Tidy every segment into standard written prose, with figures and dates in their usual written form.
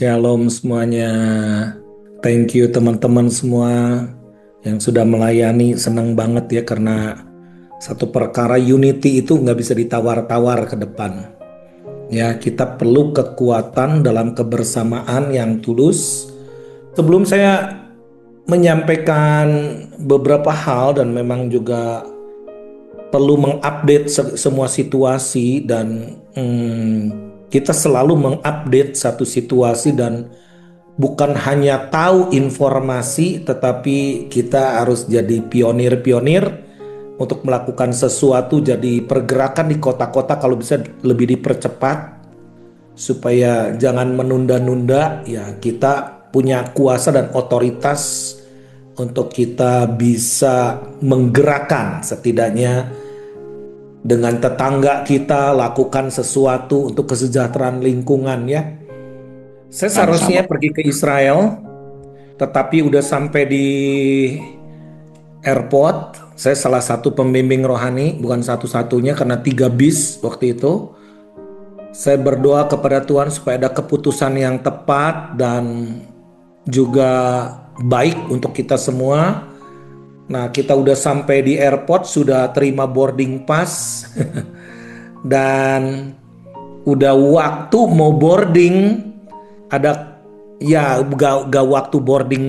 Shalom semuanya. Thank you teman-teman semua yang sudah melayani. Senang banget ya karena satu perkara unity itu nggak bisa ditawar-tawar ke depan. Ya, kita perlu kekuatan dalam kebersamaan yang tulus. Sebelum saya menyampaikan beberapa hal dan memang juga perlu mengupdate semua situasi dan kita selalu mengupdate satu situasi dan bukan hanya tahu informasi, tetapi kita harus jadi pionir-pionir untuk melakukan sesuatu. Jadi pergerakan di kota-kota kalau bisa lebih dipercepat supaya jangan menunda-nunda. Ya, kita punya kuasa dan otoritas untuk kita bisa menggerakkan setidaknya dengan tetangga kita lakukan sesuatu untuk kesejahteraan lingkungan ya. Saya Sama-sama. seharusnya pergi ke Israel, tetapi udah sampai di airport. Saya salah satu pembimbing rohani, bukan satu-satunya karena 3 bis waktu itu. Saya berdoa kepada Tuhan supaya ada keputusan yang tepat dan juga baik untuk kita semua. Nah, kita udah sampai di airport, sudah terima boarding pass dan udah waktu mau boarding. Ada ya gak waktu boarding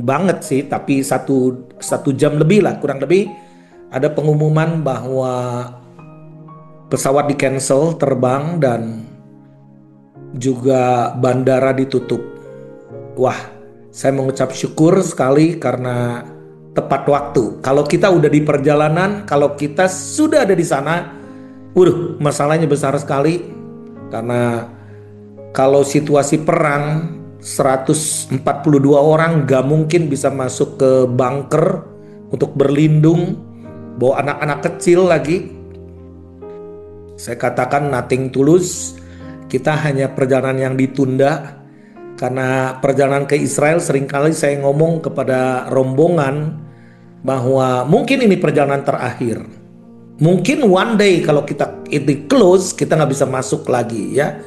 banget sih, tapi satu jam lebih lah kurang lebih. Ada pengumuman bahwa pesawat di cancel terbang dan juga bandara ditutup. Wah, saya mengucap syukur sekali karena tepat waktu. Kalau kita udah di perjalanan, kalau kita sudah ada di sana, masalahnya besar sekali karena kalau situasi perang 142 orang gak mungkin bisa masuk ke bunker untuk berlindung, bawa anak-anak kecil lagi. Saya katakan nothing tulus, kita hanya perjalanan yang ditunda. Karena perjalanan ke Israel seringkali saya ngomong kepada rombongan bahwa mungkin ini perjalanan terakhir. Mungkin one day kalau kita itu close, kita nggak bisa masuk lagi ya.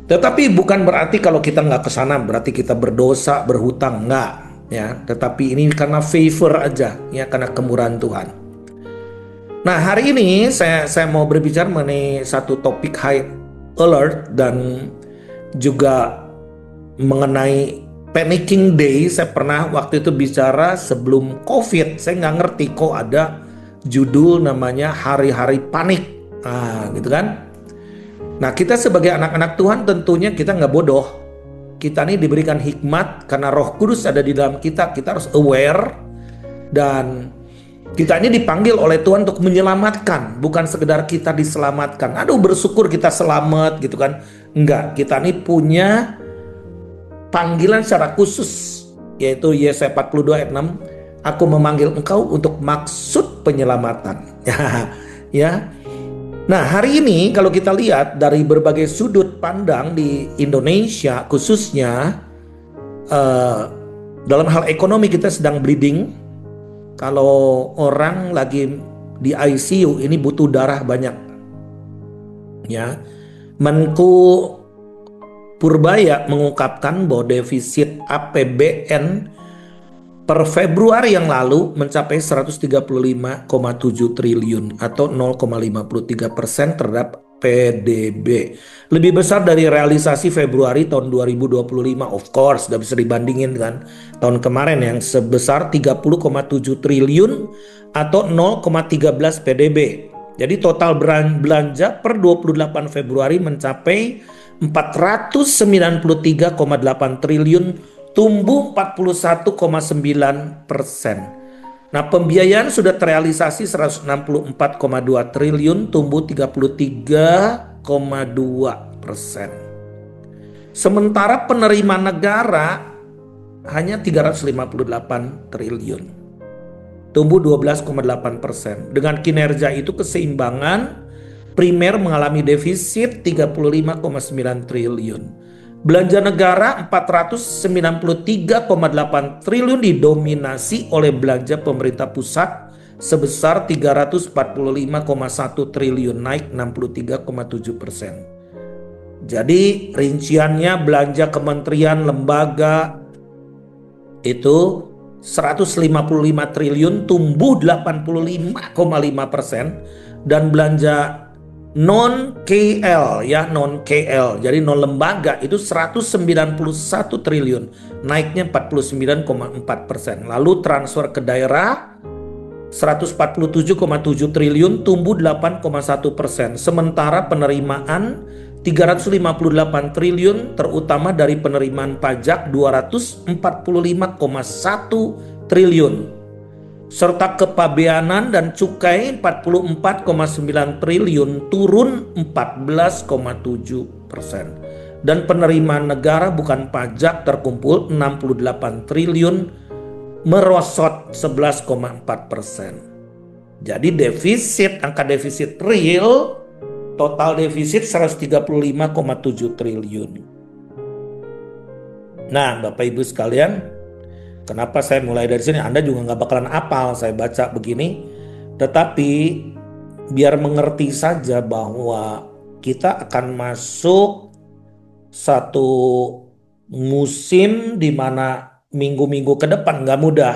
Tetapi bukan berarti kalau kita nggak ke sana berarti kita berdosa, berhutang, nggak ya. Tetapi ini karena favor aja ya, karena kemurahan Tuhan. Nah, hari ini saya mau berbicara mengenai satu topik high alert dan juga mengenai panicking day. Saya pernah waktu itu bicara sebelum COVID. Saya nggak ngerti kok ada judul namanya hari-hari panik. Nah, gitu kan. Nah, kita sebagai anak-anak Tuhan tentunya kita nggak bodoh. Kita ini diberikan hikmat karena Roh Kudus ada di dalam kita. Kita harus aware dan kita ini dipanggil oleh Tuhan untuk menyelamatkan, bukan sekedar kita diselamatkan. Aduh, bersyukur kita selamat gitu kan. Enggak, kita ini punya panggilan secara khusus, yaitu Yesaya 42 ayat 6. Aku memanggil engkau untuk maksud penyelamatan. Ya. Nah, hari ini kalau kita lihat dari berbagai sudut pandang di Indonesia khususnya, dalam hal ekonomi kita sedang bleeding. Kalau orang lagi di ICU ini butuh darah banyak. Ya, Menku Purbaya mengungkapkan bahwa defisit APBN per Februari yang lalu mencapai 135,7 triliun atau 0,53% terhadap PDB. Lebih besar dari realisasi Februari tahun 2025. Of course, gak bisa dibandingin dengan tahun kemarin yang sebesar 30,7 triliun atau 0,13 PDB. Jadi total belanja per 28 Februari mencapai 493,8 triliun, tumbuh 41,9%. Nah, pembiayaan sudah terrealisasi 164,2 triliun, tumbuh 33,2%. Sementara penerimaan negara hanya 358 triliun, tumbuh 12,8%. Dengan kinerja itu keseimbangan primer mengalami defisit 35,9 triliun. Belanja negara 493,8 triliun didominasi oleh belanja pemerintah pusat sebesar 345,1 triliun, naik 63,7%. Jadi rinciannya belanja kementerian lembaga itu 155 triliun tumbuh 85,5%, dan belanja non KL ya, non KL jadi non lembaga itu 191 triliun naiknya 49,4%. Lalu transfer ke daerah 147,7 triliun tumbuh 8,1%. Sementara penerimaan 358 triliun terutama dari penerimaan pajak 245,1 triliun. Serta kepabeanan dan cukai 44,9 triliun turun 14,7%. Dan penerimaan negara bukan pajak terkumpul 68 triliun merosot 11,4%. Jadi defisit, angka defisit real, total defisit 135,7 triliun. Nah, Bapak Ibu sekalian, kenapa saya mulai dari sini? Anda juga nggak bakalan hafal saya baca begini, tetapi biar mengerti saja bahwa kita akan masuk satu musim di mana minggu-minggu ke depan nggak mudah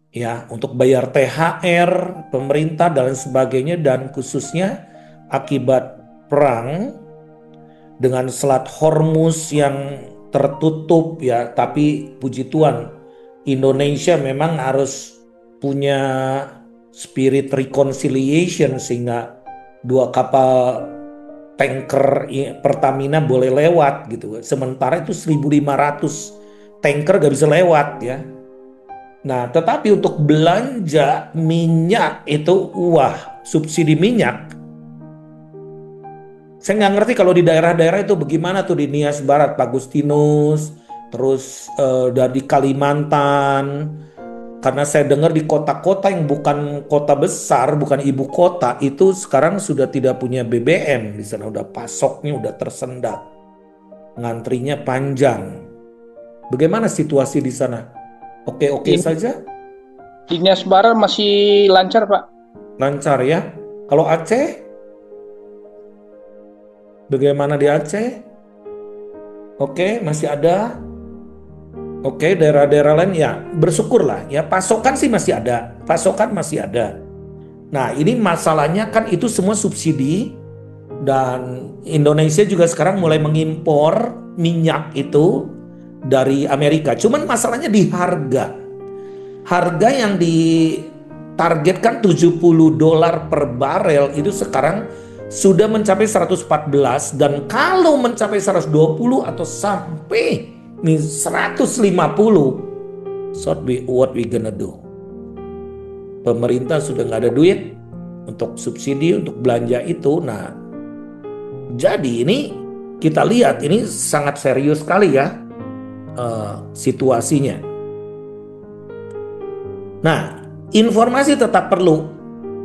ya, untuk bayar THR pemerintah dan sebagainya, dan khususnya akibat perang dengan Selat Hormuz yang tertutup ya. Tapi puji Tuhan Indonesia memang harus punya spirit reconciliation sehingga 2 kapal tanker Pertamina boleh lewat gitu. Sementara itu 1.500 tanker gak bisa lewat ya. Nah, tetapi untuk belanja minyak itu, subsidi minyak. Saya nggak ngerti kalau di daerah-daerah itu bagaimana tuh, di Nias Barat, Pak Agustinus, terus dari Kalimantan. Karena saya dengar di kota-kota yang bukan kota besar, bukan ibu kota, itu sekarang sudah tidak punya BBM. Di sana udah pasoknya udah tersendat. Ngantrinya panjang. Bagaimana situasi di sana? Oke-oke saja? Di Nias Barat masih lancar, Pak. Lancar ya? Kalau Aceh? Bagaimana di Aceh? Oke, masih ada? Oke, daerah-daerah lain ya bersyukurlah ya, pasokan sih masih ada. Pasokan masih ada. Nah, ini masalahnya kan itu semua subsidi, dan Indonesia juga sekarang mulai mengimpor minyak itu dari Amerika. Cuman masalahnya di harga. Harga yang ditargetkan $70 per barel itu sekarang sudah mencapai 114, dan kalau mencapai 120 atau sampai 150, so what we gonna do? Pemerintah sudah nggak ada duit untuk subsidi untuk belanja itu. Nah, jadi ini kita lihat ini sangat serius sekali ya situasinya. Nah, informasi tetap perlu,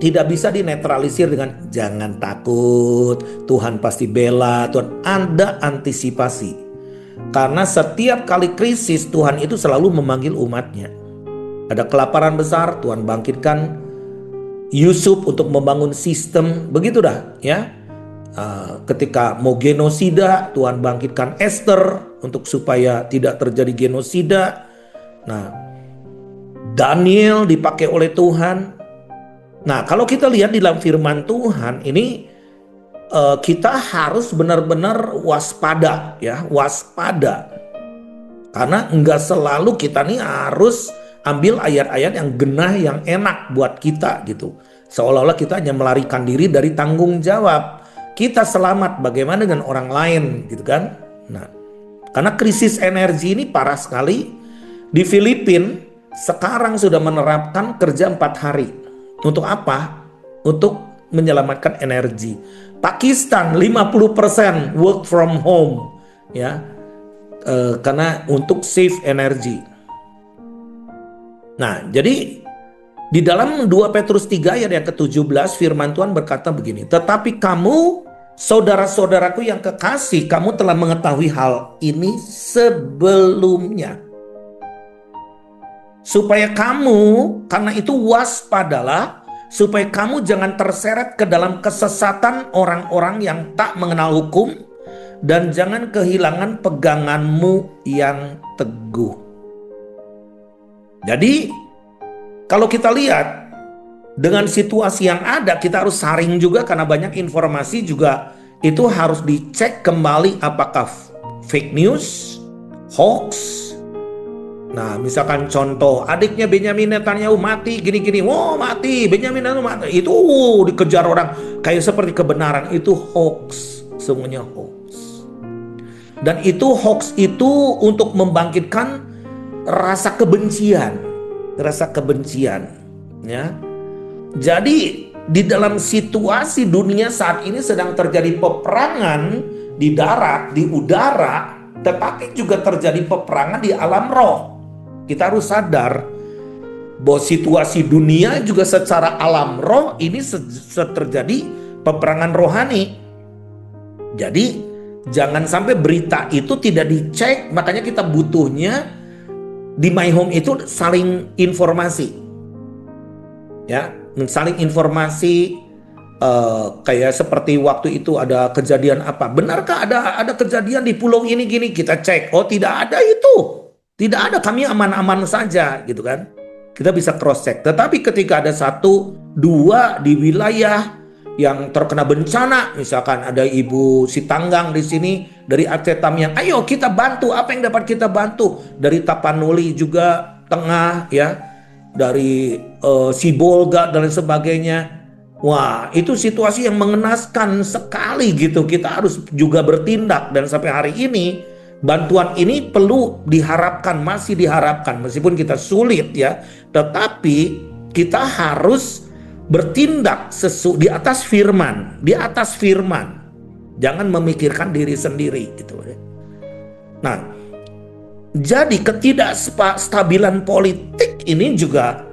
tidak bisa dinetralisir dengan jangan takut, Tuhan pasti bela, Tuhan ada antisipasi. Karena setiap kali krisis Tuhan itu selalu memanggil umatnya. Ada kelaparan besar, Tuhan bangkitkan Yusuf untuk membangun sistem, begitu dah ya. Ketika mau genosida, Tuhan bangkitkan Esther untuk supaya tidak terjadi genosida. Nah, Daniel dipakai oleh Tuhan. Nah, kalau kita lihat di dalam firman Tuhan ini, kita harus benar-benar waspada ya, waspada. Karena enggak selalu kita nih harus ambil ayat-ayat yang genah, yang enak buat kita gitu. Seolah-olah kita hanya melarikan diri dari tanggung jawab. Kita selamat, bagaimana dengan orang lain gitu kan. Nah, karena krisis energi ini parah sekali. Di Filipina sekarang sudah menerapkan kerja 4 hari. Untuk apa? Untuk menyelamatkan energi. Pakistan 50% work from home ya, karena untuk save energi. Nah, jadi di dalam 2 Petrus 3 ayat yang ke-17 firman Tuhan berkata begini, tetapi kamu saudara-saudaraku yang kekasih, kamu telah mengetahui hal ini sebelumnya, supaya kamu, karena itu waspadalah, supaya kamu jangan terseret ke dalam kesesatan orang-orang yang tak mengenal hukum dan jangan kehilangan peganganmu yang teguh. Jadi kalau kita lihat dengan situasi yang ada, kita harus saring juga karena banyak informasi juga itu harus dicek kembali apakah fake news, hoax. Nah, misalkan contoh adiknya Benyamin Netanyahu mati gini-gini, mati Benyamin Netanyahu mati, itu dikejar orang kayak seperti kebenaran, itu hoax, semuanya hoax. Dan itu hoax itu untuk membangkitkan rasa kebencian, ya. Jadi di dalam situasi dunia saat ini sedang terjadi peperangan di darat, di udara, tetapi juga terjadi peperangan di alam roh. Kita harus sadar bahwa situasi dunia juga secara alam roh ini terjadi peperangan rohani. Jadi jangan sampai berita itu tidak dicek, makanya kita butuhnya di My Home itu saling informasi. Ya, saling informasi kayak seperti waktu itu ada kejadian apa, benarkah ada kejadian di pulau ini gini, kita cek, oh tidak ada itu, tidak ada, kami aman-aman saja gitu kan, kita bisa cross check. Tetapi ketika ada 1, 2 di wilayah yang terkena bencana, misalkan ada Ibu Sitanggang di sini dari Aceh Tamiang, ayo kita bantu, apa yang dapat kita bantu, dari Tapanuli juga tengah ya, dari Sibolga dan lain sebagainya. Wah, itu situasi yang mengenaskan sekali gitu. Kita harus juga bertindak, dan sampai hari ini bantuan ini perlu diharapkan, masih diharapkan meskipun kita sulit ya, tetapi kita harus bertindak di atas firman, jangan memikirkan diri sendiri gitu. Nah, jadi ketidakstabilan politik ini juga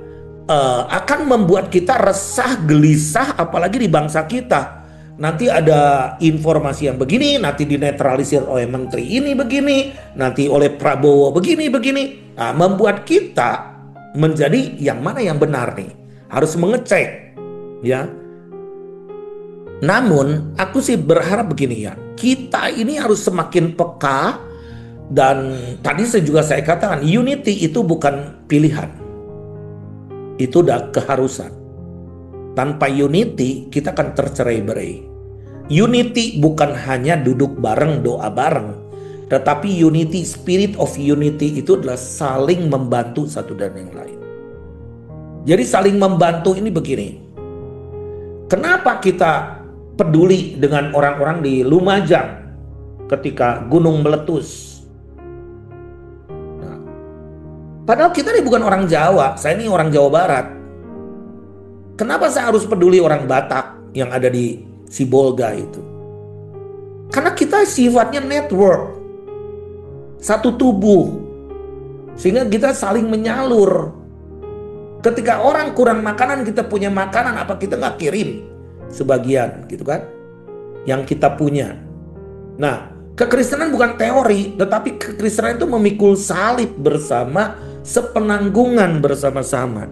akan membuat kita resah, gelisah, apalagi di bangsa kita. Nanti ada informasi yang begini, nanti dinetralisir oleh menteri ini begini, nanti oleh Prabowo begini. Nah, membuat kita menjadi yang mana yang benar nih, harus mengecek ya. Namun aku sih berharap begini ya, kita ini harus semakin peka. Dan tadi saya katakan, unity itu bukan pilihan, itu udah keharusan. Tanpa unity kita akan tercerai-berai. Unity bukan hanya duduk bareng, doa bareng, tetapi unity, spirit of unity itu adalah saling membantu satu dan yang lain. Jadi saling membantu ini begini, kenapa kita peduli dengan orang-orang di Lumajang ketika gunung meletus? Padahal kita ini bukan orang Jawa, saya ini orang Jawa Barat. Kenapa saya harus peduli orang Batak yang ada di Sibolga itu? Karena kita sifatnya network, satu tubuh, sehingga kita saling menyalur. Ketika orang kurang makanan, kita punya makanan, apa kita nggak kirim sebagian gitu kan, yang kita punya. Nah, kekristenan bukan teori, tetapi kekristenan itu memikul salib bersama, sepenanggungan bersama-sama.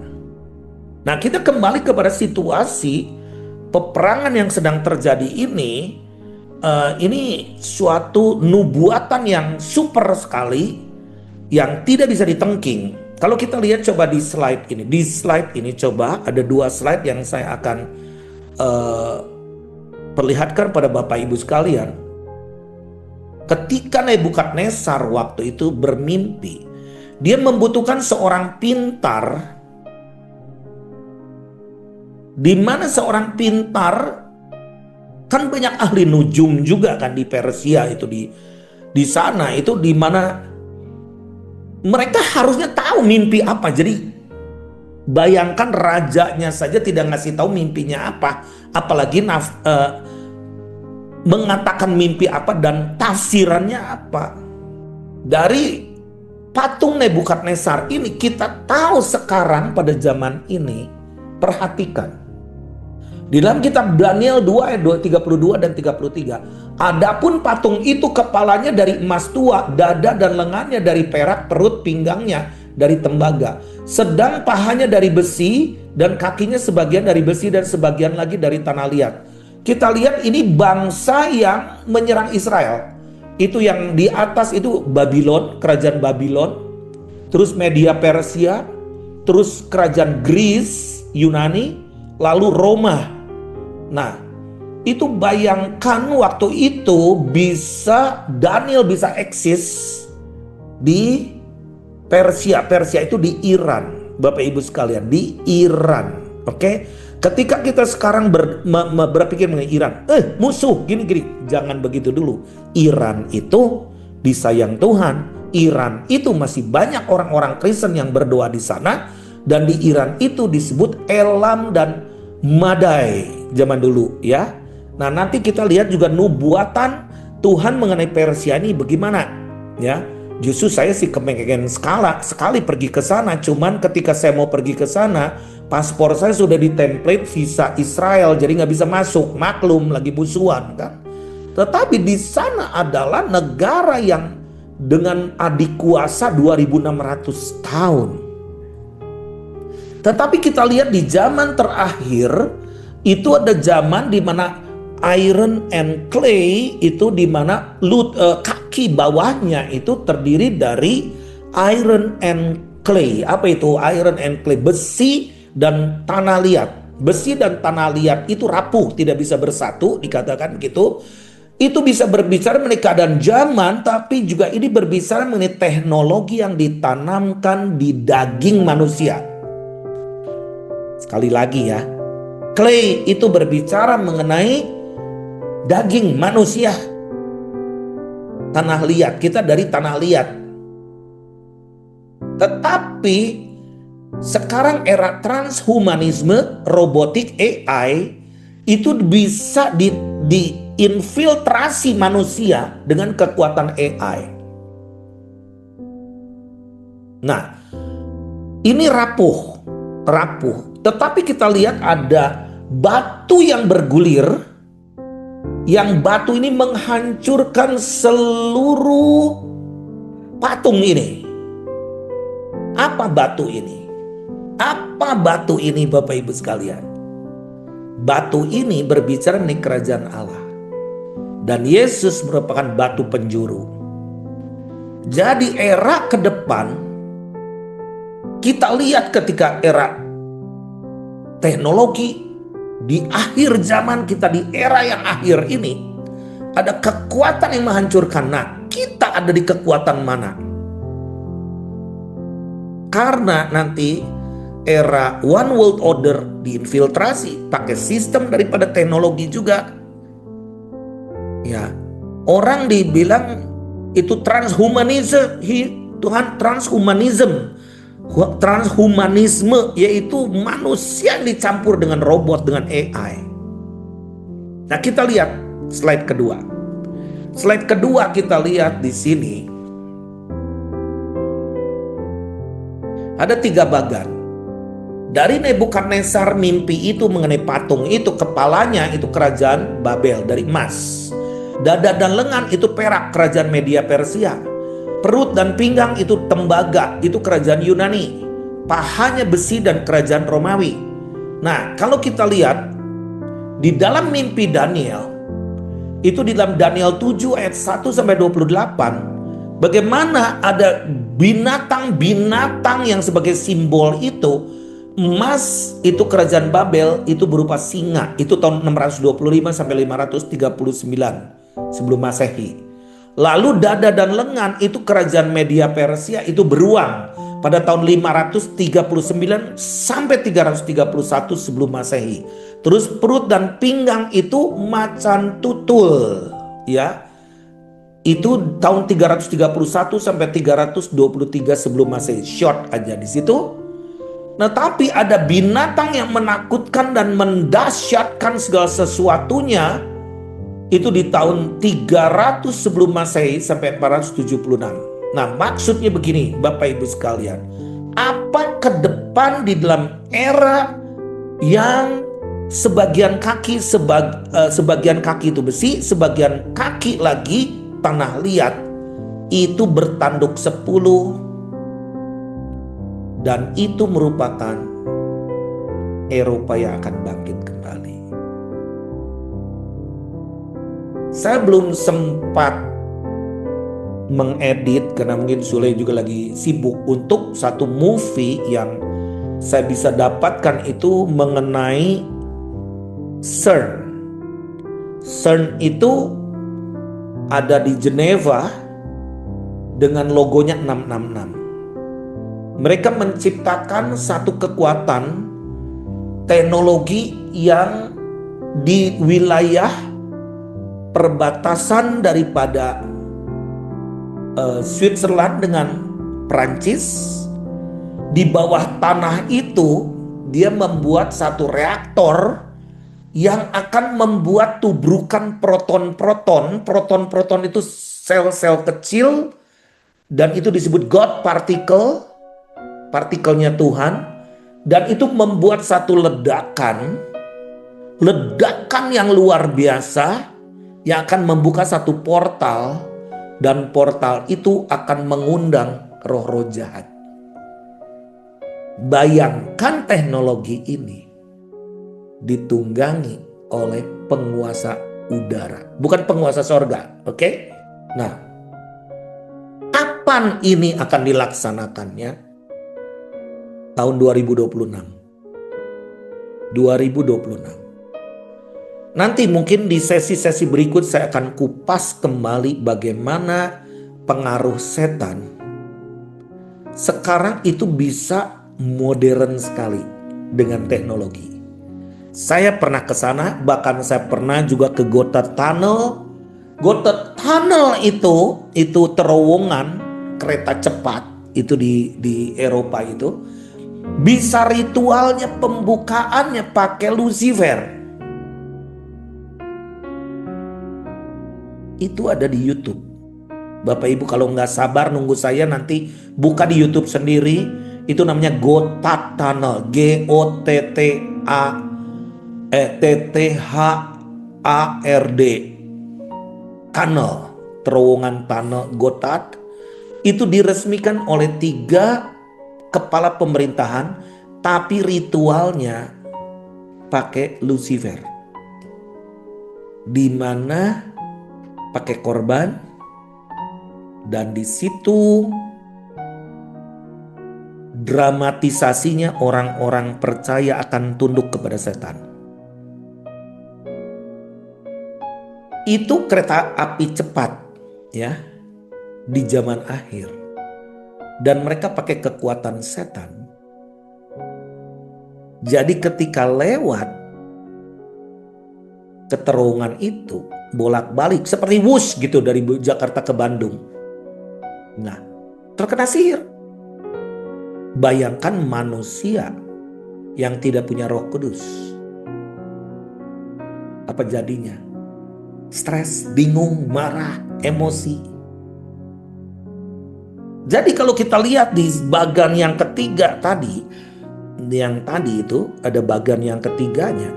Nah, kita kembali kepada situasi peperangan yang sedang terjadi ini suatu nubuatan yang super sekali, yang tidak bisa ditengking. Kalau kita lihat coba di slide ini coba ada 2 slide yang saya akan perlihatkan pada Bapak Ibu sekalian. Ketika Nebukadnezar waktu itu bermimpi, dia membutuhkan seorang pintar, di mana seorang pintar, kan banyak ahli nujum juga kan di Persia itu, di sana itu di mana mereka harusnya tahu mimpi apa. Jadi bayangkan rajanya saja tidak ngasih tahu mimpinya apa, apalagi mengatakan mimpi apa dan tafsirannya apa. Dari patung Nebukadnezar ini kita tahu sekarang pada zaman ini, perhatikan. Di dalam kitab Daniel 2 ayat 32 dan 33. Adapun patung itu kepalanya dari emas tua, dada dan lengannya dari perak, perut pinggangnya dari tembaga. Sedang pahanya dari besi dan kakinya sebagian dari besi dan sebagian lagi dari tanah liat. Kita lihat ini bangsa yang menyerang Israel. Itu yang di atas itu Babylon, kerajaan Babylon, terus Media Persia, terus kerajaan Greece, Yunani, lalu Roma. Nah, itu bayangkan waktu itu Daniel bisa eksis di Persia. Persia itu di Iran, Bapak Ibu sekalian, di Iran. Oke, ketika kita sekarang berpikir mengenai Iran, musuh gini-gini, jangan begitu dulu. Iran itu disayang Tuhan. Iran itu masih banyak orang-orang Kristen yang berdoa di sana, dan di Iran itu disebut Elam dan Madai zaman dulu, ya. Nah, nanti kita lihat juga nubuatan Tuhan mengenai Persia ini bagaimana, ya. Justru saya sih kepengen sekali pergi ke sana, cuman ketika saya mau pergi ke sana, paspor saya sudah ditemplate visa Israel, jadi nggak bisa masuk. Maklum lagi musuhan kan. Tetapi di sana adalah negara yang dengan adik kuasa 2600 tahun. Tetapi kita lihat di zaman terakhir itu ada zaman di mana iron and clay, itu di mana kaki bawahnya itu terdiri dari iron and clay. Apa itu iron and clay? Besi dan tanah liat. Besi dan tanah liat itu rapuh, tidak bisa bersatu, dikatakan begitu. Itu bisa berbicara mengenai keadaan zaman, tapi juga ini berbicara mengenai teknologi yang ditanamkan di daging manusia. Sekali lagi ya, clay itu berbicara mengenai daging manusia. Tanah liat, kita dari tanah liat. Tetapi sekarang era transhumanisme, robotik, AI itu bisa diinfiltrasi manusia dengan kekuatan AI. Nah, ini rapuh. Tetapi kita lihat ada batu yang bergulir, yang batu ini menghancurkan seluruh patung ini. Apa batu ini? Apa batu ini, Bapak Ibu sekalian? Batu ini berbicara mengenai kerajaan Allah. Dan Yesus merupakan batu penjuru. Jadi era ke depan, kita lihat ketika era teknologi, di akhir zaman kita, di era yang akhir ini, ada kekuatan yang menghancurkan. Nah, kita ada di kekuatan mana? Karena nanti era One World Order diinfiltrasi pakai sistem daripada teknologi juga. Ya, orang dibilang itu transhumanisme, transhumanisme yaitu manusia yang dicampur dengan robot, dengan AI. Nah, kita lihat slide kedua. Slide kedua kita lihat di sini ada 3 bagan. Dari Nebukadnezar mimpi itu mengenai patung itu, kepalanya itu kerajaan Babel dari emas. Dada dan lengan itu perak, kerajaan Media Persia. Perut dan pinggang itu tembaga, itu kerajaan Yunani. Pahanya besi dan kerajaan Romawi. Nah, kalau kita lihat di dalam mimpi Daniel, itu di dalam Daniel 7 ayat 1 sampai 28, bagaimana ada binatang-binatang yang sebagai simbol itu. Emas itu kerajaan Babel itu berupa singa, itu tahun 625 sampai 539 sebelum Masehi. Lalu dada dan lengan itu kerajaan Media Persia itu beruang pada tahun 539 sampai 331 sebelum Masehi. Terus perut dan pinggang itu macan tutul, ya. Itu tahun 331 sampai 323 sebelum Masehi. Short aja di situ. Nah, tapi ada binatang yang menakutkan dan mendahsyatkan segala sesuatunya itu di tahun 300 sebelum Masehi sampai 476. Nah, maksudnya begini, Bapak Ibu sekalian, apa ke depan di dalam era yang sebagian kaki itu besi, sebagian kaki lagi tanah liat, itu bertanduk 10. Dan itu merupakan Eropa yang akan bangkit kembali. Saya belum sempat mengedit karena mungkin Sule juga lagi sibuk untuk satu movie yang saya bisa dapatkan itu mengenai CERN. CERN itu ada di Geneva dengan logonya 666. Mereka menciptakan satu kekuatan teknologi yang di wilayah perbatasan daripada Switzerland dengan Prancis. Di bawah tanah itu dia membuat satu reaktor yang akan membuat tubrukan proton-proton. Proton-proton itu sel-sel kecil dan itu disebut God particle, partikelnya Tuhan, dan itu membuat satu ledakan yang luar biasa yang akan membuka satu portal, dan portal itu akan mengundang roh-roh jahat. Bayangkan teknologi ini ditunggangi oleh penguasa udara, bukan penguasa sorga, oke? Nah, kapan ini akan dilaksanakannya? Tahun 2026. Nanti mungkin di sesi-sesi berikut saya akan kupas kembali bagaimana pengaruh setan sekarang itu bisa modern sekali dengan teknologi. Saya pernah ke sana, bahkan saya pernah juga ke Gotthard Tunnel. Gotthard Tunnel itu terowongan kereta cepat itu di Eropa itu. Bisa ritualnya pembukaannya pakai Lucifer. Itu ada di YouTube. Bapak Ibu kalau nggak sabar nunggu saya nanti buka di YouTube sendiri. Itu namanya Gotthard Tunnel. Gotthard Tunnel. Terowongan tunnel Gotthard. Itu diresmikan oleh 3 kepala pemerintahan, tapi ritualnya pakai Lucifer, di mana pakai korban, dan di situ dramatisasinya orang-orang percaya akan tunduk kepada setan. Itu kereta api cepat ya di zaman akhir. Dan mereka pakai kekuatan setan. Jadi ketika lewat ke terowongan itu bolak-balik seperti wush gitu dari Jakarta ke Bandung. Nah, terkena sihir. Bayangkan manusia yang tidak punya Roh Kudus. Apa jadinya? Stres, bingung, marah, emosi. Jadi kalau kita lihat di bagian yang ketiga tadi, yang tadi itu ada bagian yang ketiganya.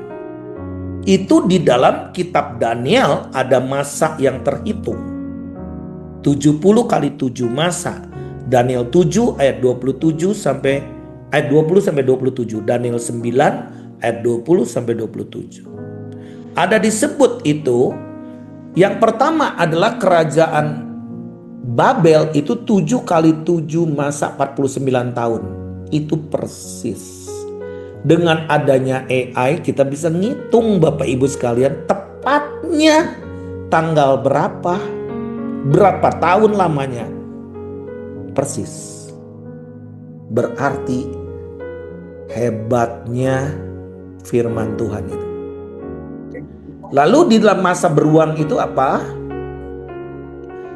Itu di dalam kitab Daniel ada masa yang terhitung. 70 kali 7 masa. Daniel 7 ayat 27 sampai ayat 20 sampai 27. Daniel 9 ayat 20 sampai 27. Ada disebut itu, yang pertama adalah kerajaan Babel itu 7 kali 7 masa 49 tahun. Itu persis. Dengan adanya AI kita bisa ngitung Bapak Ibu sekalian tepatnya tanggal berapa tahun lamanya. Persis. Berarti hebatnya firman Tuhan itu. Lalu di dalam masa beruang itu apa?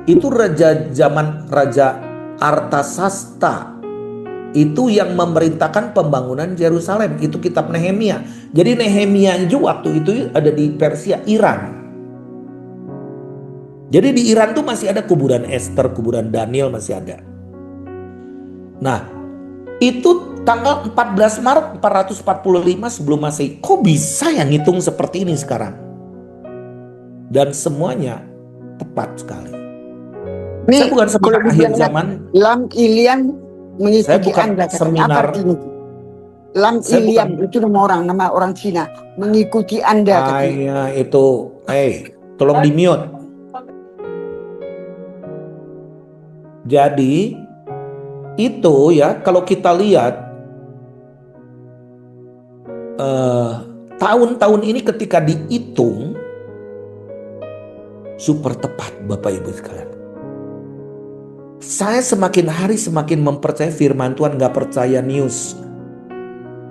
Itu Raja Artasasta itu yang memerintahkan pembangunan Yerusalem. Itu kitab Nehemia. Jadi Nehemia itu waktu itu ada di Persia, Iran. Jadi di Iran tuh masih ada kuburan Esther, kuburan Daniel masih ada. Nah, itu tanggal 14 Maret 445 sebelum Masehi. Kok bisa ya ngitung seperti ini sekarang? Dan semuanya tepat sekali. Nih, Saya bukan seminar akhir zaman. Lam Iliam mengikuti Saya bukan Anda. seminar. Apa artinya? Lam Iliam itu nama orang Cina mengikuti Anda. Iya itu, tolong di mute. Jadi itu ya, kalau kita lihat tahun-tahun ini ketika dihitung super tepat Bapak Ibu sekalian. Saya semakin hari semakin mempercayai firman Tuhan, gak percaya news.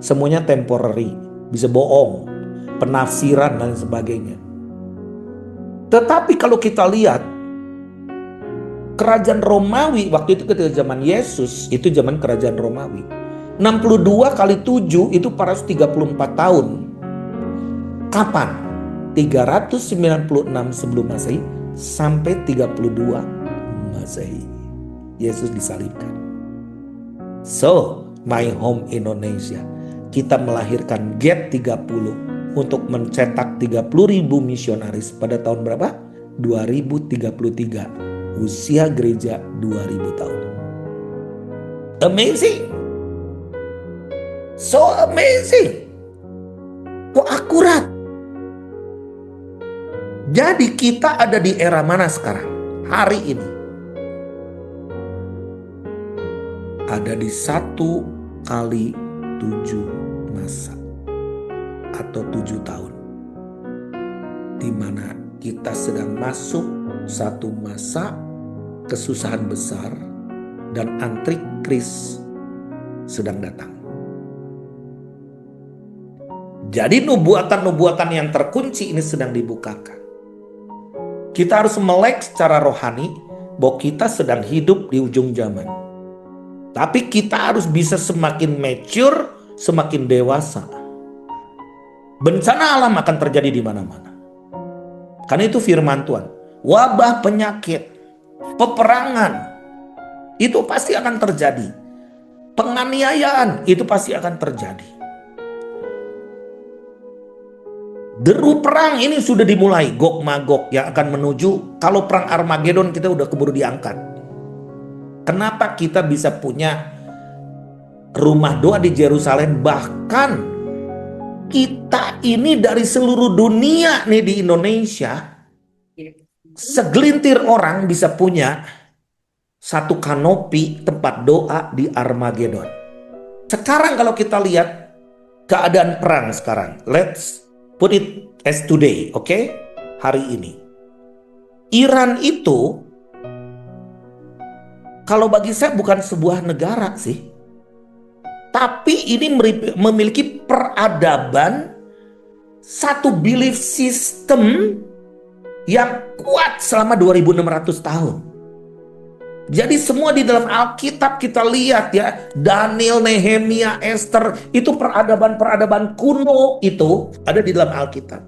Semuanya temporary, bisa bohong, penafsiran dan sebagainya. Tetapi kalau kita lihat kerajaan Romawi waktu itu ketika zaman Yesus, itu zaman kerajaan Romawi. 62 kali 7 itu 434 tahun. Kapan? 396 sebelum Masehi sampai 32 Masehi. Yesus disalibkan. So, my home Indonesia, kita melahirkan GET 30 untuk mencetak 30.000 misionaris pada tahun berapa? 2033. Usia gereja 2000 tahun. Amazing. So amazing. Kok akurat? Jadi kita ada di era mana sekarang? Hari ini. Ada di 1 kali 7 masa. Atau 7 tahun. Di mana kita sedang masuk satu masa kesusahan besar dan antikris sedang datang. Jadi nubuatan-nubuatan yang terkunci ini sedang dibukakan. Kita harus melek secara rohani bahwa kita sedang hidup di ujung zaman. Tapi kita harus bisa semakin mature, semakin dewasa. Bencana alam akan terjadi di mana-mana. Karena itu firman Tuhan. Wabah, penyakit, peperangan, itu pasti akan terjadi. Penganiayaan, itu pasti akan terjadi. Deru perang ini sudah dimulai, Gog Magog yang akan menuju, kalau perang Armageddon kita udah keburu diangkat. Kenapa kita bisa punya rumah doa di Yerusalem? Bahkan kita ini dari seluruh dunia nih di Indonesia, segelintir orang bisa punya satu kanopi tempat doa di Armageddon. Sekarang kalau kita lihat keadaan perang sekarang, let's put it as today, oke? Hari ini. Iran itu, kalau bagi saya bukan sebuah negara sih. Tapi ini memiliki peradaban, satu belief system yang kuat selama 2600 tahun. Jadi semua di dalam Alkitab kita lihat ya, Daniel, Nehemia, Esther, itu peradaban-peradaban kuno itu ada di dalam Alkitab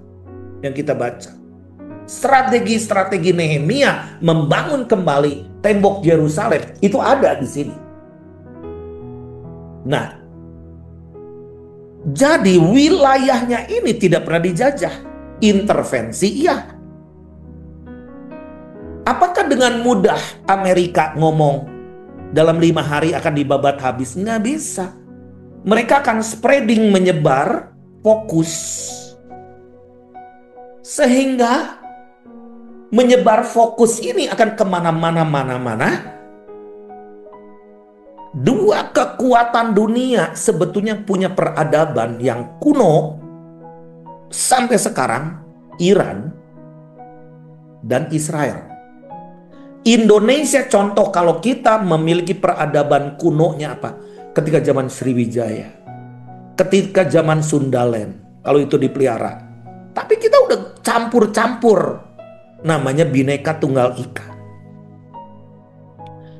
yang kita baca. Strategi-strategi Nehemia membangun kembali tembok Yerusalem itu ada di sini. Nah, jadi wilayahnya ini tidak pernah dijajah. Intervensi iya. Apakah dengan mudah Amerika ngomong dalam 5 hari akan dibabat habis? Nggak bisa. Mereka akan spreading, menyebar, fokus. Sehingga menyebar fokus ini akan kemana-mana. Dua kekuatan dunia sebetulnya punya peradaban yang kuno sampai sekarang, Iran dan Israel. Indonesia contoh kalau kita memiliki peradaban kunonya apa? Ketika zaman Sriwijaya, ketika zaman Sundaland, kalau itu dipelihara. Tapi kita udah campur-campur, namanya Bhinneka Tunggal Ika.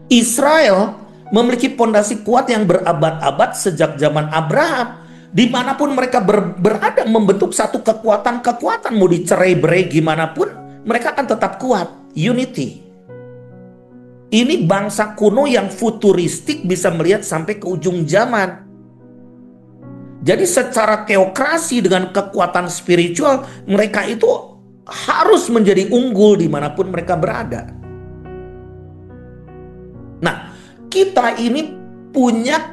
Israel memiliki pondasi kuat yang berabad-abad sejak zaman Abraham. Dimanapun mereka berada membentuk satu kekuatan-kekuatan. Mau dicerai-berai gimana pun, mereka akan tetap kuat. Unity. Ini bangsa kuno yang futuristik bisa melihat sampai ke ujung zaman. Jadi secara teokrasi dengan kekuatan spiritual, mereka itu harus menjadi unggul dimanapun mereka berada. Nah, kita ini punya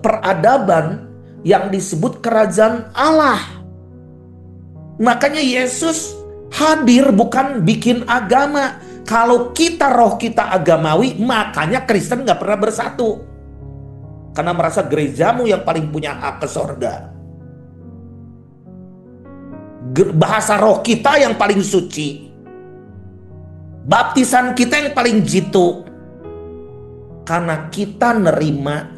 peradaban yang disebut kerajaan Allah. Makanya Yesus hadir bukan bikin agama. Kalau kita roh kita agamawi, makanya Kristen nggak pernah bersatu. Karena merasa gerejamu yang paling punya hak ke sorga. Bahasa roh kita yang paling suci. Baptisan kita yang paling jitu. Karena kita nerima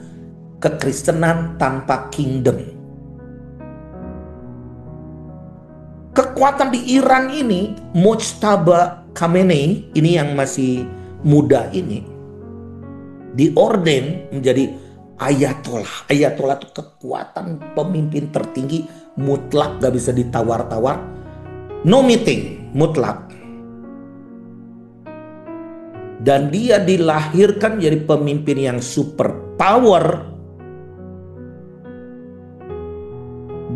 kekristenan tanpa kingdom. Kekuatan di Iran ini, Mojtaba Khamenei, ini yang masih muda ini, diorden menjadi ayatollah. Ayatollah itu kekuatan pemimpin tertinggi, mutlak, gak bisa ditawar-tawar. No meeting, mutlak. Dan dia dilahirkan jadi pemimpin yang super power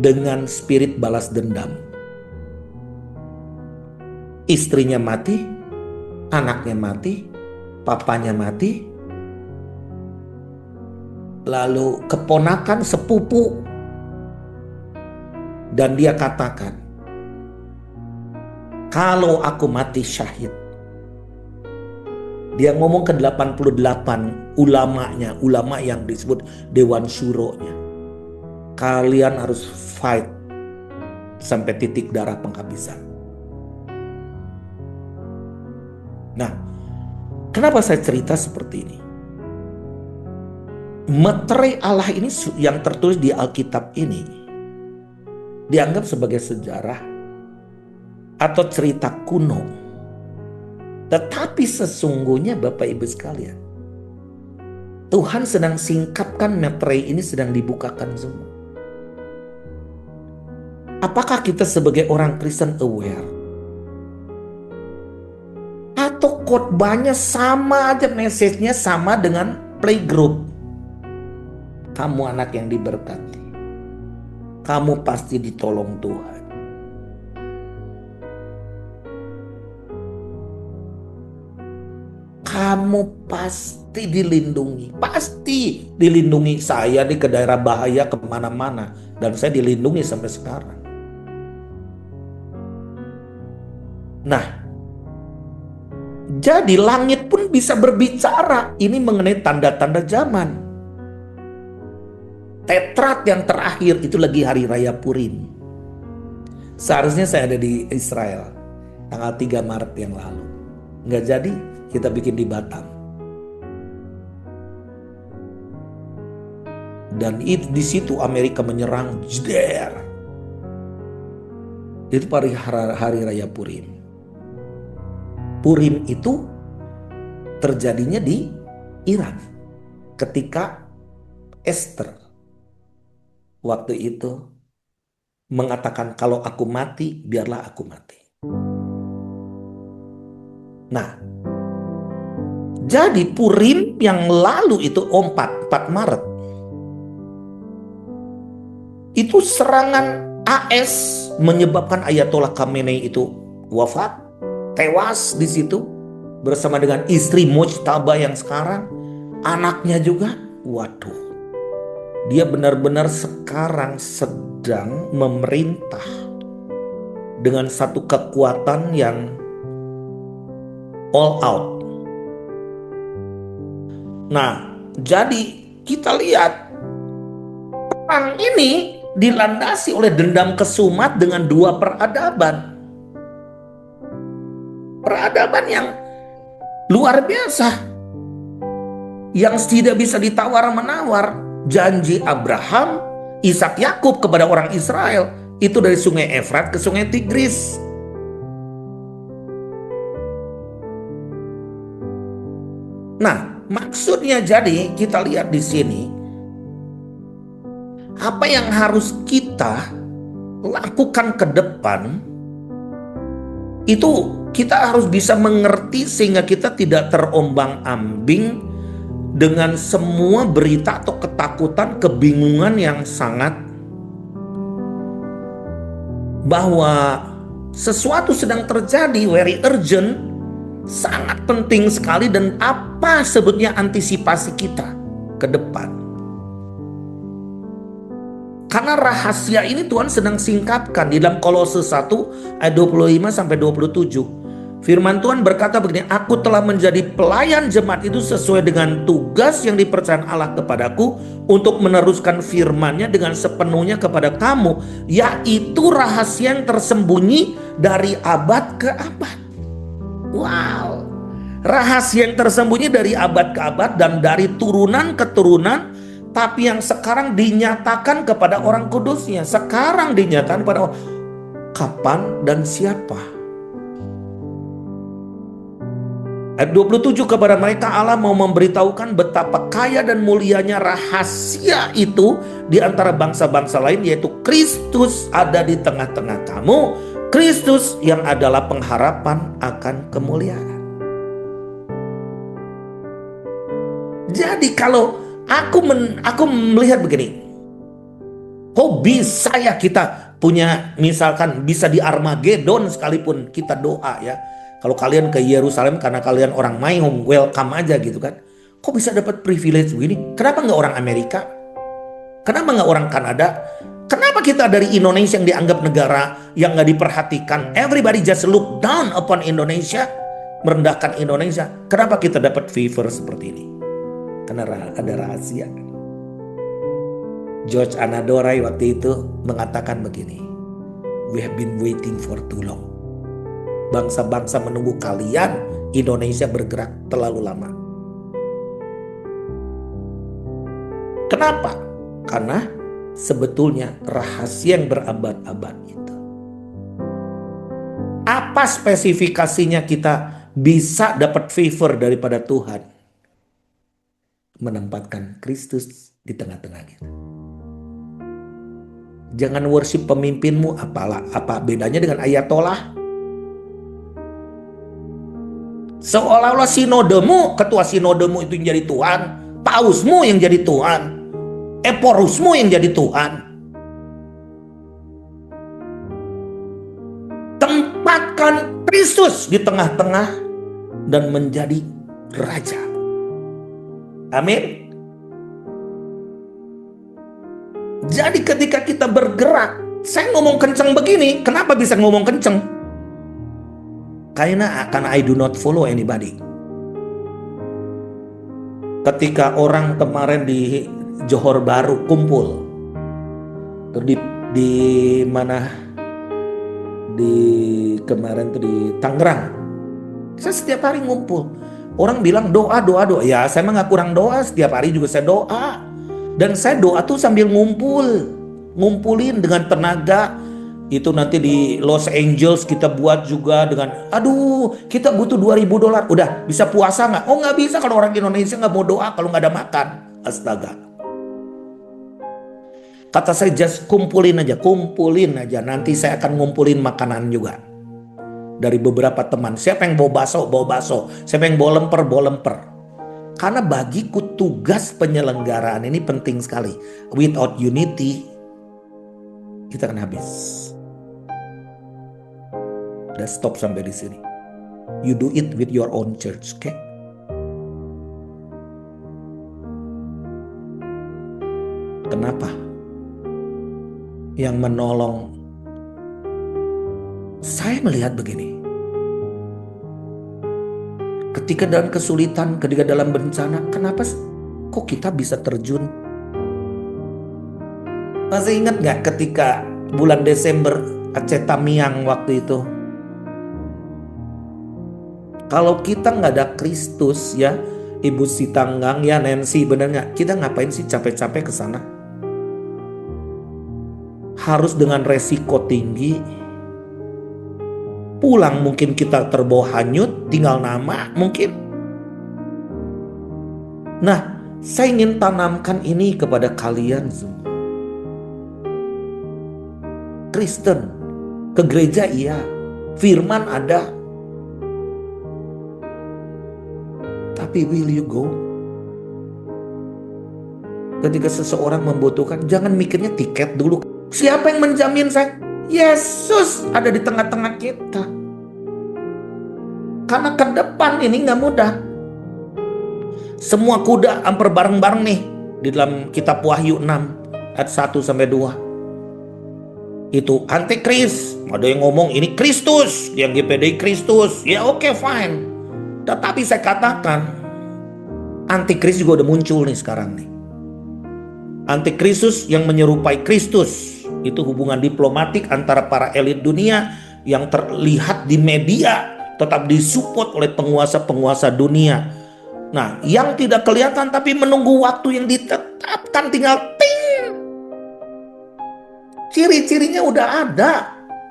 dengan spirit balas dendam. Istrinya mati, anaknya mati, papanya mati, lalu keponakan sepupu, dan dia katakan, kalau aku mati syahid. Dia ngomong ke 88 ulamanya, ulama yang disebut Dewan Syuro-nya. Kalian harus fight sampai titik darah penghabisan. Nah, kenapa saya cerita seperti ini? Meterai Allah ini yang tertulis di Alkitab ini dianggap sebagai sejarah atau cerita kuno. Tetapi sesungguhnya Bapak Ibu sekalian, Tuhan sedang singkapkan meterai ini, sedang dibukakan semua. Apakah kita sebagai orang Kristen aware? Atau khotbahnya sama aja, message-nya sama dengan playgroup. Kamu anak yang diberkati. Kamu pasti ditolong Tuhan. Kamu pasti dilindungi. Pasti dilindungi. Saya ke daerah bahaya kemana-mana. Dan saya dilindungi sampai sekarang. Nah, jadi langit pun bisa berbicara. Ini mengenai tanda-tanda zaman. Tetrat yang terakhir itu lagi hari raya Purim. Seharusnya saya ada di Israel tanggal 3 Maret yang lalu. Nggak jadi, kita bikin di Batam. Dan di situ Amerika menyerang, jeder. Itu hari raya Purim. Purim itu terjadinya di Iran ketika Esther waktu itu mengatakan, kalau aku mati, biarlah aku mati. Nah, jadi Purim yang lalu itu 4 Maret itu serangan AS menyebabkan Ayatollah Khamenei itu wafat, tewas di situ bersama dengan istri Mojtaba yang sekarang, anaknya juga. Waduh, dia benar-benar sekarang sedang memerintah dengan satu kekuatan yang all out. Nah, jadi kita lihat perang ini dilandasi oleh dendam kesumat dengan 2 peradaban. Peradaban yang luar biasa, yang tidak bisa ditawar-menawar. Janji Abraham, Ishak, Yakub kepada orang Israel itu dari sungai Efrat ke sungai Tigris. Nah, maksudnya jadi kita lihat di sini apa yang harus kita lakukan ke depan. Itu kita harus bisa mengerti sehingga kita tidak terombang-ambing dengan semua berita atau ketakutan, kebingungan yang sangat, bahwa sesuatu sedang terjadi, very urgent, sangat penting sekali, dan apa sebetulnya antisipasi kita ke depan. Karena rahasia ini Tuhan sedang singkapkan di dalam Kolose 1 ayat 25 sampai 27. Firman Tuhan berkata begini, aku telah menjadi pelayan jemaat itu sesuai dengan tugas yang dipercayakan Allah kepadaku untuk meneruskan firman-Nya dengan sepenuhnya kepada kamu, yaitu rahasia yang tersembunyi dari abad ke abad. Wow, rahasia yang tersembunyi dari abad ke abad dan dari turunan ke turunan, tapi yang sekarang dinyatakan kepada orang kudusnya. Sekarang dinyatakan kepada orang. Kapan dan siapa? Ayat 27, kepada mereka Allah mau memberitahukan betapa kaya dan mulianya rahasia itu di antara bangsa-bangsa lain, yaitu Kristus ada di tengah-tengah kamu, Kristus yang adalah pengharapan akan kemuliaan. Jadi kalau aku melihat begini, kok bisa ya kita punya, misalkan bisa di Armageddon sekalipun kita doa ya. Kalau kalian ke Yerusalem karena kalian orang my home, welcome aja gitu kan. Kok bisa dapat privilege begini? Kenapa nggak orang Amerika? Kenapa nggak orang Kanada? Kenapa kita dari Indonesia yang dianggap negara yang nggak diperhatikan? Everybody just look down upon Indonesia, merendahkan Indonesia. Kenapa kita dapat favor seperti ini? Karena ada rahasia. George Anadorai waktu itu mengatakan begini, we have been waiting for too long. Bangsa-bangsa menunggu kalian, Indonesia bergerak terlalu lama. Kenapa? Karena sebetulnya rahasia yang berabad-abad itu. Apa spesifikasinya kita bisa dapat favor daripada Tuhan? Menempatkan Kristus di tengah-tengah kita. Jangan worship pemimpinmu, apa bedanya dengan ayatollah? Seolah-olah sinodemu, ketua sinodemu itu yang jadi Tuhan, pausmu yang jadi Tuhan, eporusmu yang jadi Tuhan. Tempatkan Kristus di tengah-tengah dan menjadi raja. Amin. Jadi ketika kita bergerak, saya ngomong kenceng begini, kenapa bisa ngomong kenceng? Karena I do not follow anybody. Ketika orang kemarin di Johor Bahru kumpul, di mana, di kemarin tuh di Tangerang, saya setiap hari ngumpul. Orang bilang doa. Ya saya mah nggak kurang doa, setiap hari juga saya doa. Dan saya doa tuh sambil ngumpulin dengan tenaga. Itu nanti di Los Angeles kita buat juga dengan, kita butuh $2.000, udah bisa puasa nggak? Oh nggak bisa, kalau orang Indonesia nggak mau doa kalau nggak ada makan. Astaga. Kata saya just kumpulin aja, nanti saya akan ngumpulin makanan juga. Dari beberapa teman, siapa yang bawa baso, siapa yang bawa lemper. Karena bagiku tugas penyelenggaraan ini penting sekali. Without unity, kita akan habis. Udah stop sampai di sini. You do it with your own church, okay? Kenapa? Yang menolong, saya melihat begini. Ketika dalam kesulitan, ketika dalam bencana, kenapa kok kita bisa terjun? Masih ingat gak ketika bulan Desember Aceh Tamiang waktu itu? Kalau kita nggak ada Kristus ya, Ibu Sitanggang ya, Nancy, bener nggak? Kita ngapain sih capek-capek ke sana? Harus dengan resiko tinggi. Pulang mungkin kita terbawa hanyut, tinggal nama mungkin. Nah, saya ingin tanamkan ini kepada kalian semua. Kristen, ke gereja iya, firman ada. Tapi will you go? Ketika seseorang membutuhkan, jangan mikirnya tiket dulu. Siapa yang menjamin saya? Yesus ada di tengah-tengah kita. Karena ke depan ini gak mudah. Semua kuda hampir bareng-bareng nih di dalam kitab Wahyu 6 ayat 1-2. itu antikris. Ada yang ngomong ini Kristus, yang GPDI Kristus. Ya oke, fine. Tetapi saya katakan antikris juga udah muncul nih sekarang nih. Antikristus yang menyerupai Kristus. Itu hubungan diplomatik antara para elit dunia yang terlihat di media, tetap disupport oleh penguasa-penguasa dunia. Nah, yang tidak kelihatan tapi menunggu waktu yang ditetapkan, tinggal ting. Ciri-cirinya udah ada.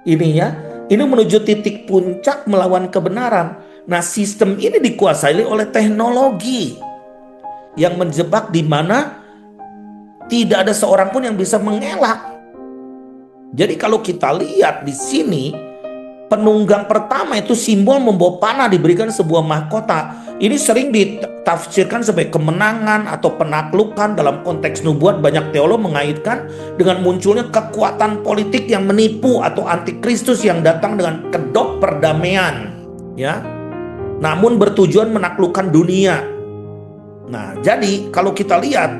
Ini ya, ini menuju titik puncak melawan kebenaran. Nah, sistem ini dikuasai oleh teknologi yang menjebak, di mana tidak ada seorang pun yang bisa mengelak. Jadi kalau kita lihat di sini, penunggang pertama itu simbol membawa panah, diberikan sebuah mahkota. Ini sering ditafsirkan sebagai kemenangan atau penaklukan. Dalam konteks nubuat, banyak teolog mengaitkan dengan munculnya kekuatan politik yang menipu atau antikristus yang datang dengan kedok perdamaian, ya. Namun bertujuan menaklukkan dunia. Nah, jadi kalau kita lihat,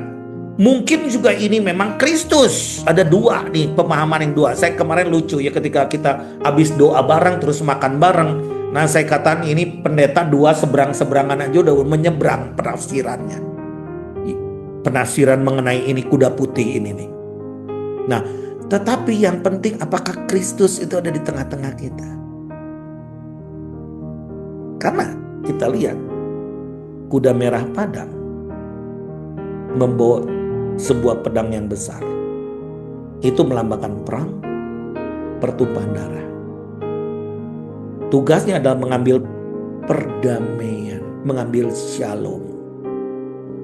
mungkin juga ini memang Kristus. Ada dua nih, pemahaman yang dua. Saya kemarin lucu ya, ketika kita habis doa bareng terus makan bareng. Nah, saya katakan ini pendeta dua seberang-seberangan aja udah menyeberang penafsirannya. Penafsiran mengenai ini kuda putih ini nih. Nah, tetapi yang penting apakah Kristus itu ada di tengah-tengah kita? Karena kita lihat kuda merah padang membawa sebuah pedang yang besar. Itu melambangkan perang, pertumpahan darah. Tugasnya adalah mengambil perdamaian, mengambil shalom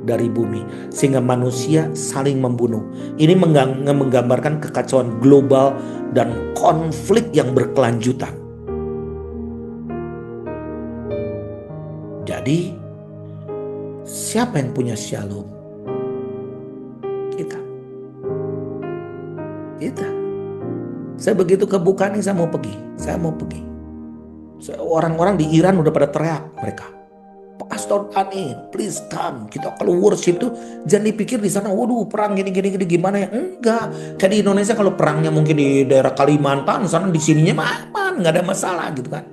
dari bumi, sehingga manusia saling membunuh. Ini menggambarkan kekacauan global dan konflik yang berkelanjutan. Jadi, siapa yang punya shalom? Kita. Saya begitu kebuka nih, saya mau pergi. Orang-orang di Iran udah pada teriak mereka, Pastor Dani, please come. Kita kalau worship tuh jangan dipikir di sana, waduh perang gini gimana ya? Enggak. Kayak di Indonesia kalau perangnya mungkin di daerah Kalimantan, sana di sininya aman, nggak ada masalah gitu kan.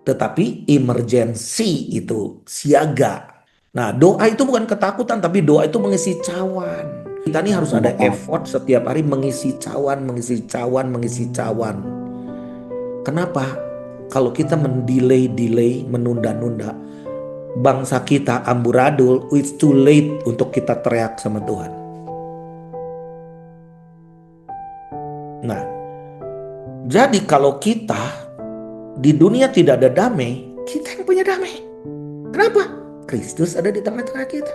Tetapi emergency itu siaga. Nah, doa itu bukan ketakutan, tapi doa itu mengisi cawan. Kita nih harus ada effort setiap hari mengisi cawan. Kenapa? Kalau kita mendelay, menunda-nunda, bangsa kita amburadul, it's too late untuk kita teriak sama Tuhan. Nah, jadi kalau kita di dunia tidak ada damai, kita yang punya damai. Kenapa? Kristus ada di tengah-tengah kita.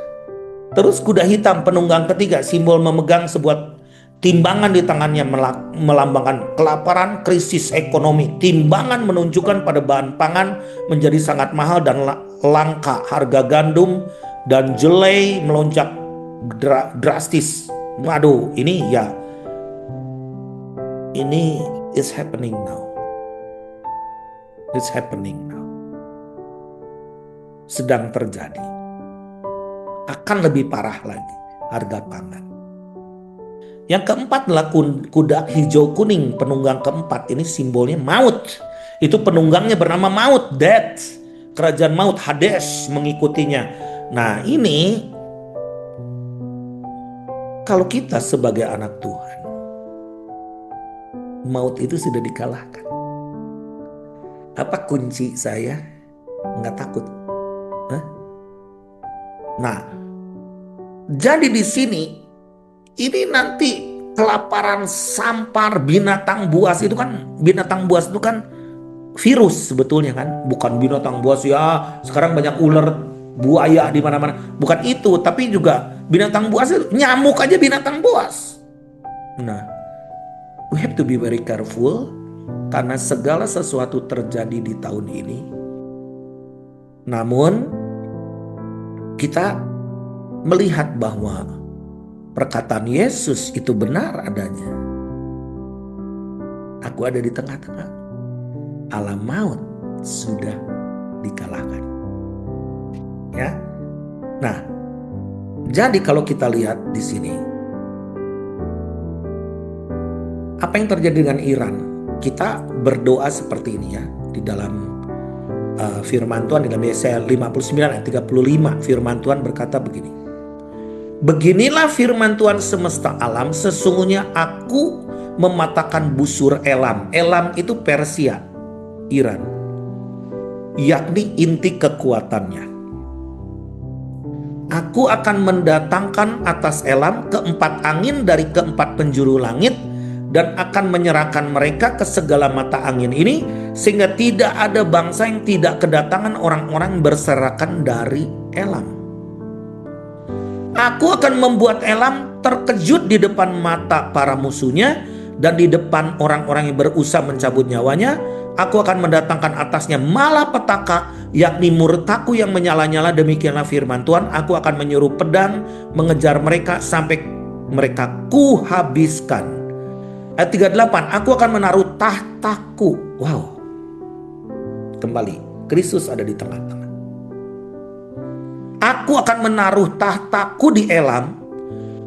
Terus kuda hitam penunggang ketiga, simbol memegang sebuah timbangan di tangannya, melambangkan kelaparan, krisis ekonomi. Timbangan menunjukkan pada bahan pangan menjadi sangat mahal dan langka. Harga gandum dan jelai melonjak drastis. Waduh, ini is happening now. It's happening now. Sedang terjadi. Akan lebih parah lagi harga pangan. Yang keempat adalah kuda hijau kuning, penunggang keempat. Ini simbolnya maut. Itu penunggangnya bernama maut, death. Kerajaan maut, Hades, mengikutinya. Nah, ini kalau kita sebagai anak Tuhan, maut itu sudah dikalahkan. Apa kunci saya? Nggak takut. Nah, jadi di sini ini nanti kelaparan, sampar, binatang buas itu kan virus sebetulnya kan, bukan binatang buas ya. Sekarang banyak ular, buaya di mana-mana. Bukan itu, tapi juga binatang buas itu, nyamuk aja binatang buas. Nah, we have to be very careful karena segala sesuatu terjadi di tahun ini. Namun kita melihat bahwa perkataan Yesus itu benar adanya. Aku ada di tengah-tengah. Alam maut sudah dikalahkan. Ya. Nah, jadi kalau kita lihat di sini, Apa yang terjadi dengan Iran? Kita berdoa seperti ini ya di dalam firman Tuhan, di dalam Yesaya 59 ayat 35. Firman Tuhan berkata begini. Beginilah firman Tuhan semesta alam, sesungguhnya aku mematahkan busur Elam. Elam itu Persia, Iran, yakni inti kekuatannya. Aku akan mendatangkan atas Elam keempat angin dari keempat penjuru langit, dan akan menyerahkan mereka ke segala mata angin ini, sehingga tidak ada bangsa yang tidak kedatangan orang-orang berserakan dari Elam. Aku akan membuat Elam terkejut di depan mata para musuhnya, dan di depan orang-orang yang berusaha mencabut nyawanya. Aku akan mendatangkan atasnya malapetaka, yakni murtaku yang menyala-nyala. Demikianlah firman Tuhan. Aku akan menyuruh pedang mengejar mereka sampai mereka kuhabiskan. Ayat 38, aku akan menaruh tahtaku. Wow. Kembali, Kristus ada di tengah-tengah. Aku akan menaruh tahtaku di Elam,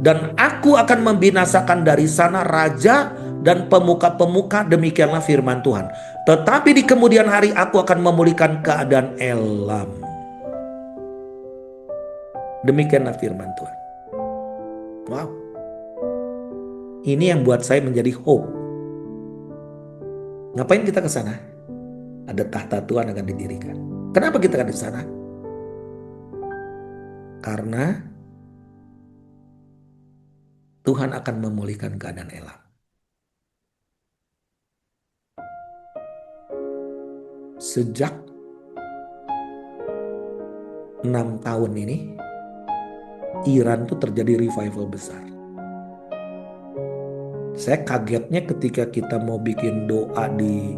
dan aku akan membinasakan dari sana raja dan pemuka-pemuka. Demikianlah firman Tuhan. Tetapi di kemudian hari aku akan memulihkan keadaan Elam. Demikianlah firman Tuhan. Wow. Ini yang buat saya menjadi hope. Ngapain kita ke sana? Ada tahta Tuhan akan didirikan. Kenapa kita akan di sana? Karena Tuhan akan memulihkan keadaan Elam. Sejak 6 tahun ini, Iran tuh terjadi revival besar. Saya kagetnya ketika kita mau bikin doa di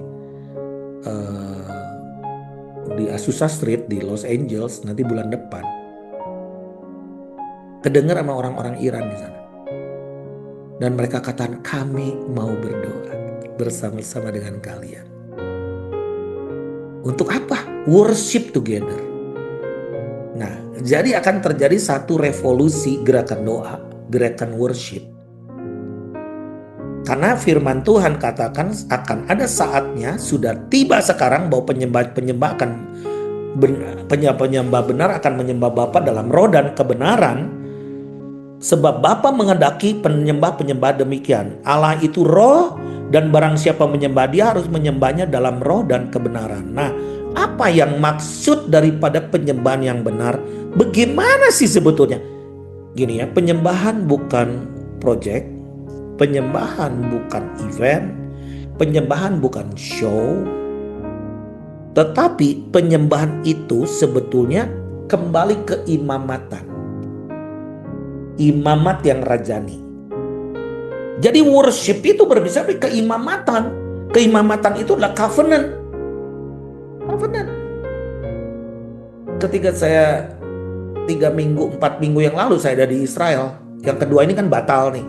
Azusa Street di Los Angeles nanti bulan depan. Kedengar sama orang-orang Iran di sana. Dan mereka katakan, kami mau berdoa bersama-sama dengan kalian. Untuk apa? Worship together. Nah, jadi akan terjadi satu revolusi gerakan doa, gerakan worship. Karena firman Tuhan katakan akan ada saatnya, sudah tiba sekarang, bahwa penyembah benar akan menyembah Bapa dalam roh dan kebenaran. Sebab Bapa menghendaki penyembah-penyembah demikian. Allah itu roh, dan barang siapa menyembah Dia harus menyembahnya dalam roh dan kebenaran. Nah, apa yang maksud daripada penyembahan yang benar? Bagaimana sih sebetulnya? Gini ya, penyembahan bukan project. Penyembahan bukan event, penyembahan bukan show, tetapi penyembahan itu sebetulnya kembali ke imamatan. Imamat yang rajani. Jadi worship itu berbicara keimamatan. Keimamatan itu adalah covenant. Covenant. Ketika saya 3 minggu, 4 minggu yang lalu saya ada di Israel. Yang kedua ini kan batal nih.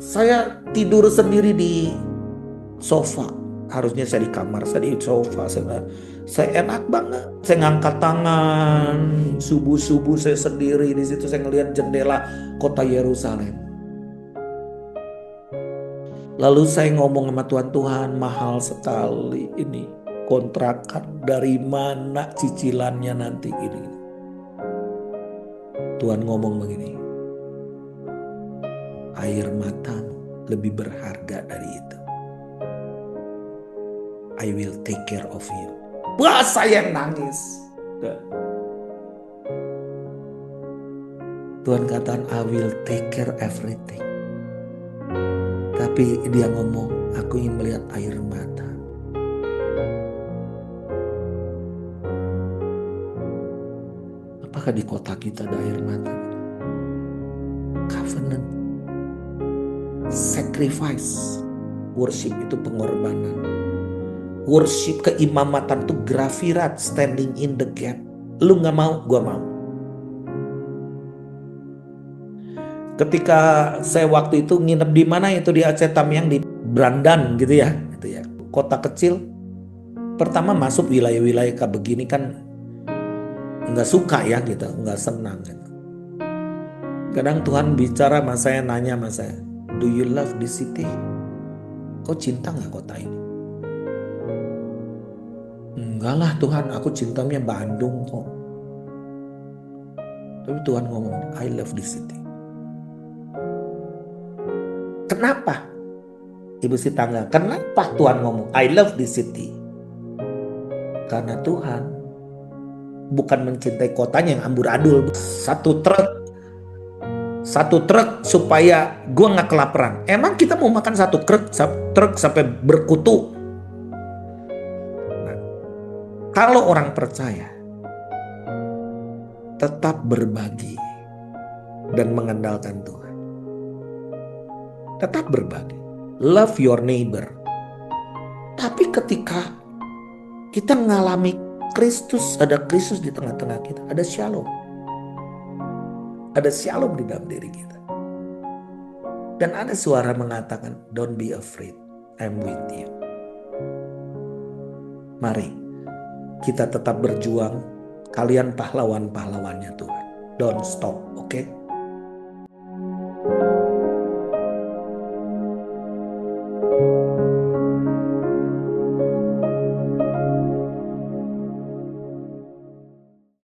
Saya tidur sendiri di sofa. Harusnya saya di kamar, saya di sofa. Saya enak banget. Saya ngangkat tangan. Subuh-subuh saya sendiri di situ. Saya ngelihat jendela kota Yerusalem. Lalu saya ngomong sama Tuhan, mahal sekali ini kontrakan. Dari mana cicilannya nanti ini? Tuhan ngomong begini. Air matamu lebih berharga dari itu. I will take care of you. Wah, saya nangis. Tuhan katakan, I will take care everything. Tapi dia ngomong, aku ingin melihat air mata. Apakah di kota kita ada air mata? Covenant. Sacrifice. Worship itu pengorbanan. Worship keimamatan itu grafirat, standing in the gap. Lu gak mau, gua mau. Ketika saya waktu itu nginep di mana itu di Aceh Tamiang di Brandan gitu ya, kota kecil. Pertama masuk wilayah-wilayah kayak begini kan nggak suka ya gitu, nggak senang. Gitu. Kadang Tuhan bicara sama saya, nanya sama saya, do you love this city? Kau cinta nggak kota ini? Enggak lah Tuhan, aku cintanya Bandung kok. Tapi Tuhan ngomong, I love this city. Kenapa? Ibu si tangga, kenapa Tuhan ngomong, I love this city? Karena Tuhan bukan mencintai kotanya yang amburadul. Satu truk supaya gue nggak kelaparan. Emang kita mau makan satu truk sampai berkutu? Nah, kalau orang percaya, tetap berbagi dan mengandalkan Tuhan. Tetap berbagi. Love your neighbor. Tapi ketika kita mengalami Kristus, ada Kristus di tengah-tengah kita, ada shalom. Ada shalom di dalam diri kita. Dan ada suara mengatakan, don't be afraid, I'm with you. Mari kita tetap berjuang. Kalian pahlawan-pahlawannya Tuhan. Don't stop, oke?